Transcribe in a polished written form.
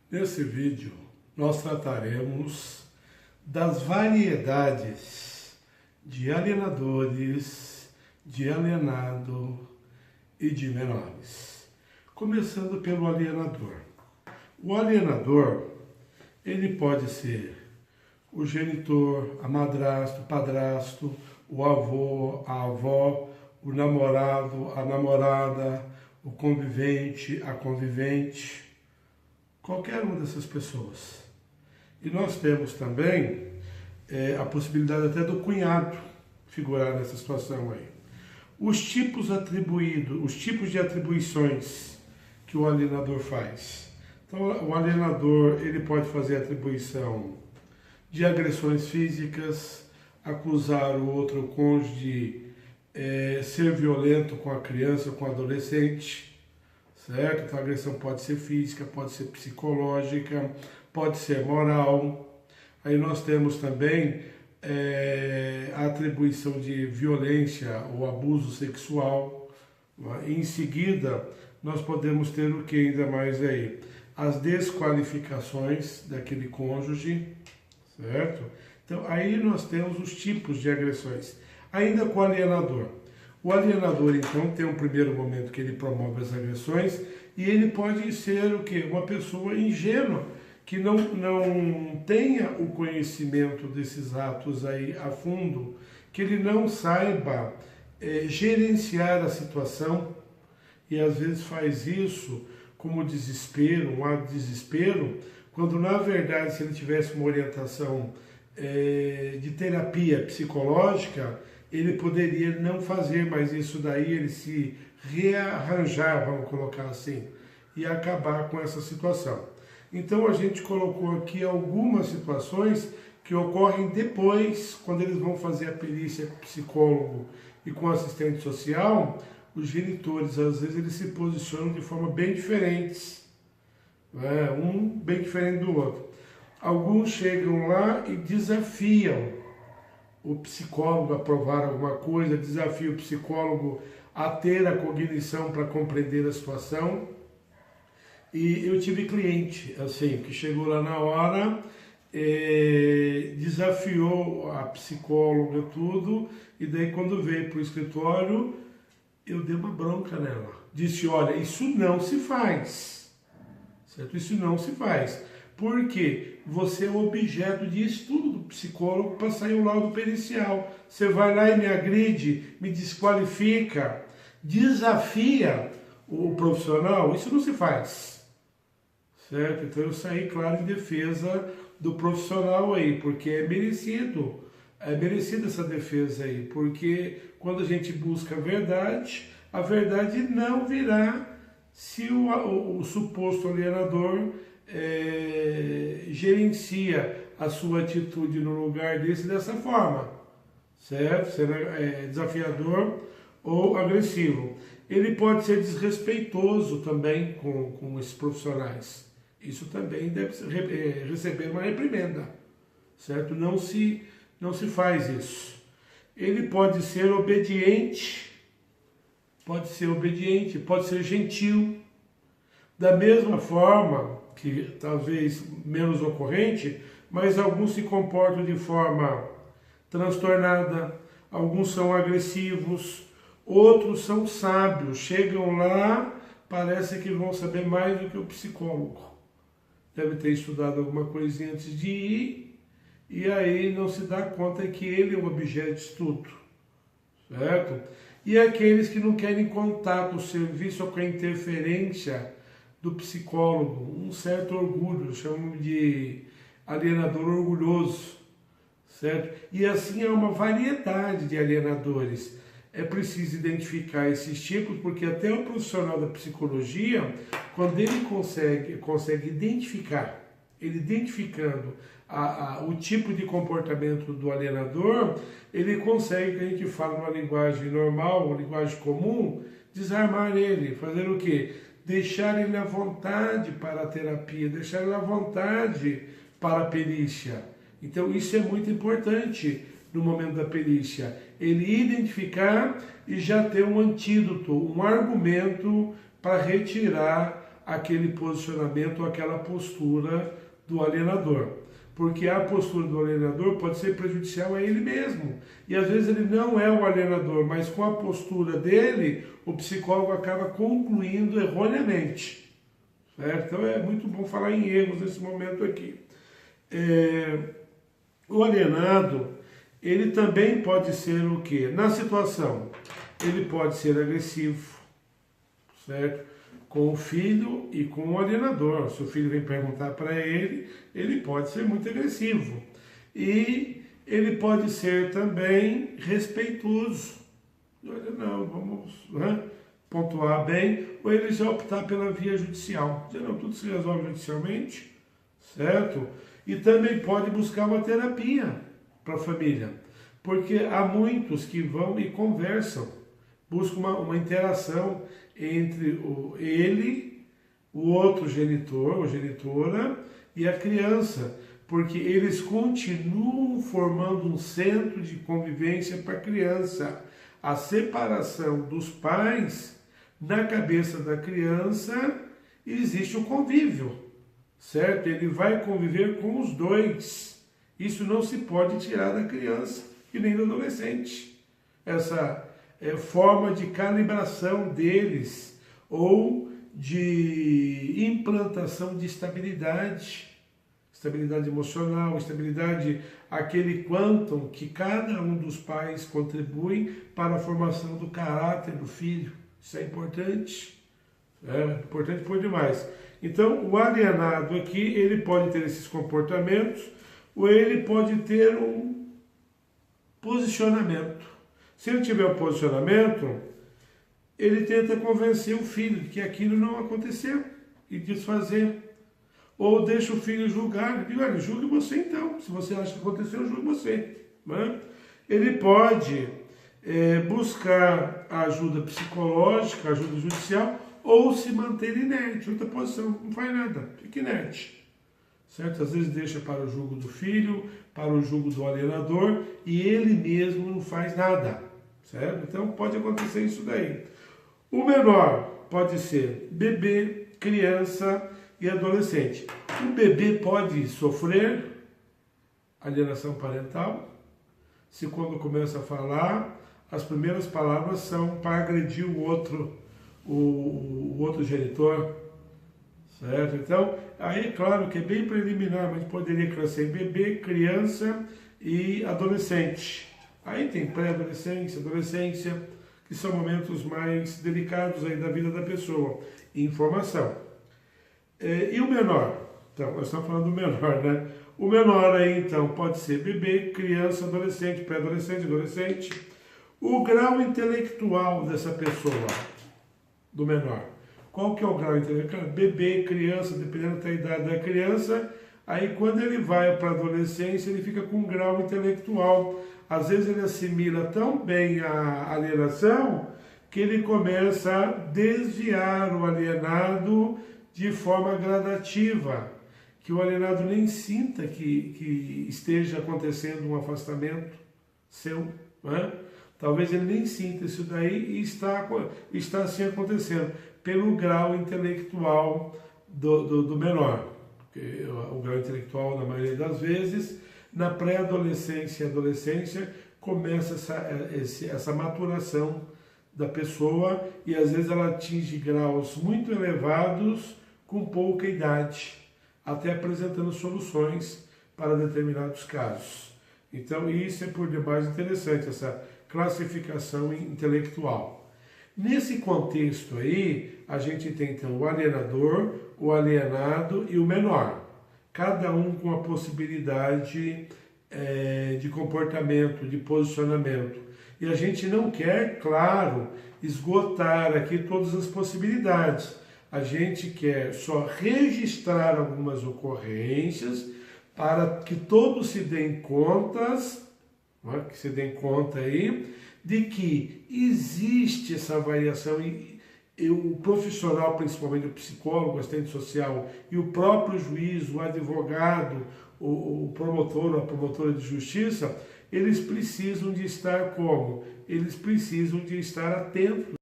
Nesse vídeo, nós trataremos das variedades de alienadores, de alienado e de menores. Começando pelo alienador. O alienador, ele pode ser o genitor, a madrasta, o padrasto, o avô, a avó, o namorado, a namorada, o convivente, a convivente, qualquer uma dessas pessoas. E nós temos também a possibilidade até do cunhado figurar nessa situação aí. Os tipos atribuídos, os tipos de atribuições que o alienador faz. Então, o alienador, ele pode fazer atribuição de agressões físicas, acusar o outro cônjuge de ser violento com a criança, com o adolescente, certo? Então, a agressão pode ser física, pode ser psicológica, pode ser moral. Aí nós temos também a atribuição de violência ou abuso sexual. Em seguida, nós podemos ter o que ainda mais aí? As desqualificações daquele cônjuge, certo? Então, aí nós temos os tipos de agressões. Ainda com o alienador. O alienador, então, tem um primeiro momento que ele promove as agressões e ele pode ser o quê? Uma pessoa ingênua, que não tenha o conhecimento desses atos aí a fundo, que ele não saiba gerenciar a situação e às vezes faz isso como desespero, um ato de desespero, quando na verdade se ele tivesse uma orientação de terapia psicológica, ele poderia não fazer, mas isso daí ele se rearranjar, vamos colocar assim, e acabar com essa situação. Então a gente colocou aqui algumas situações que ocorrem depois, quando eles vão fazer a perícia com o psicólogo e com o assistente social, os genitores, às vezes, eles se posicionam de forma bem diferentes, né? Um bem diferente do outro. Alguns chegam lá e desafiam o psicólogo a provar alguma coisa, desafiam o psicólogo a ter a cognição para compreender a situação. E eu tive cliente, assim, que chegou lá na hora, desafiou a psicóloga, tudo, e daí quando veio para o escritório, eu dei uma bronca nela. Disse, olha, isso não se faz, certo? Isso não se faz. Porque você é objeto de estudo do psicólogo para sair o laudo pericial. Você vai lá e me agride, me desqualifica, desafia o profissional, isso não se faz. Certo? Então eu saí, claro, em defesa do profissional aí, porque é merecida essa defesa aí, porque quando a gente busca a verdade não virá se o suposto alienador gerencia a sua atitude no lugar dessa forma, certo? Sendo desafiador ou agressivo. Ele pode ser desrespeitoso também com esses profissionais. Isso também deve receber uma reprimenda, certo? Não se faz isso. Ele pode ser obediente, pode ser gentil. Da mesma forma, que talvez menos ocorrente, mas alguns se comportam de forma transtornada, alguns são agressivos, outros são sábios, chegam lá, parece que vão saber mais do que o psicólogo. Deve ter estudado alguma coisinha antes de ir, e aí não se dá conta que ele é um objeto de estudo, certo? E aqueles que não querem contar com o serviço ou com a interferência do psicólogo, um certo orgulho, chamamos de alienador orgulhoso, certo? E assim é uma variedade de alienadores. É preciso identificar esses tipos, porque até o profissional da psicologia, quando ele consegue identificar, ele identificando o tipo de comportamento do alienador, ele consegue, que a gente fala numa linguagem normal, uma linguagem comum, desarmar ele, fazer o quê? Deixar ele à vontade para a terapia, deixar ele à vontade para a perícia. Então isso é muito importante no momento da perícia. Ele identificar e já ter um antídoto, um argumento para retirar aquele posicionamento, aquela postura do alienador. Porque a postura do alienador pode ser prejudicial a ele mesmo. E às vezes ele não é o alienador, mas com a postura dele, o psicólogo acaba concluindo erroneamente. Certo? Então é muito bom falar em erros nesse momento aqui. O alienado, ele também pode ser o quê? Na situação, ele pode ser agressivo, certo? Com o filho e com o alienador. Se o filho vem perguntar para ele, ele pode ser muito agressivo. E ele pode ser também respeitoso. Olha, não, vamos pontuar bem. Ou ele já optar pela via judicial. Dizer, não, tudo se resolve judicialmente, certo? E também pode buscar uma terapia para a família. Porque há muitos que vão e conversam, buscam uma interação entre ele, o outro genitor ou genitora e a criança, porque eles continuam formando um centro de convivência para a criança. A separação dos pais, na cabeça da criança, existe o convívio, certo? Ele vai conviver com os dois. Isso não se pode tirar da criança e nem do adolescente. Essa forma de calibração deles ou de implantação de estabilidade emocional, estabilidade, aquele quantum que cada um dos pais contribui para a formação do caráter do filho. Isso é importante por demais. Então, o alienado aqui, ele pode ter esses comportamentos ou ele pode ter um posicionamento. Se ele tiver um posicionamento, ele tenta convencer o filho de que aquilo não aconteceu e desfazer. Ou deixa o filho julgar. Digo, olha, julgue você então. Se você acha que aconteceu, julgue você. Né? Ele pode buscar ajuda psicológica, ajuda judicial, ou se manter inerte, outra posição, não faz nada, fica inerte. Certo? Às vezes deixa para o julgo do filho, para o julgo do alienador, e ele mesmo não faz nada. Certo? Então pode acontecer isso daí. O menor pode ser bebê, criança e adolescente. O bebê pode sofrer alienação parental, se quando começa a falar, as primeiras palavras são para agredir o outro genitor. Certo? Então, aí claro que é bem preliminar, mas poderia crescer bebê, criança e adolescente. Aí tem pré-adolescência, adolescência, que são momentos mais delicados aí da vida da pessoa. Informação. E o menor? Então, nós estamos falando do menor, né? O menor aí, então, pode ser bebê, criança, adolescente, pré-adolescente, adolescente. O grau intelectual dessa pessoa, do menor. Qual que é o grau intelectual? Bebê, criança, dependendo da idade da criança. Aí, quando ele vai para a adolescência, ele fica com um grau intelectual. Às vezes ele assimila tão bem a alienação que ele começa a desviar o alienado de forma gradativa, que o alienado nem sinta que esteja acontecendo um afastamento seu, né? Talvez ele nem sinta isso daí e está assim acontecendo, pelo grau intelectual do menor. Porque o grau intelectual, na maioria das vezes, na pré-adolescência e adolescência, começa essa maturação da pessoa e às vezes ela atinge graus muito elevados com pouca idade, até apresentando soluções para determinados casos. Então isso é por demais interessante, essa classificação intelectual. Nesse contexto aí, a gente tem então o alienador, o alienado e o menor. Cada um com a possibilidade de comportamento, de posicionamento. E a gente não quer, claro, esgotar aqui todas as possibilidades. A gente quer só registrar algumas ocorrências para que todos se deem contas, que se deem conta aí, de que existe essa variação e o profissional, principalmente o psicólogo, o assistente social e o próprio juiz, o advogado, o promotor ou a promotora de justiça, eles precisam de estar como? Eles precisam de estar atentos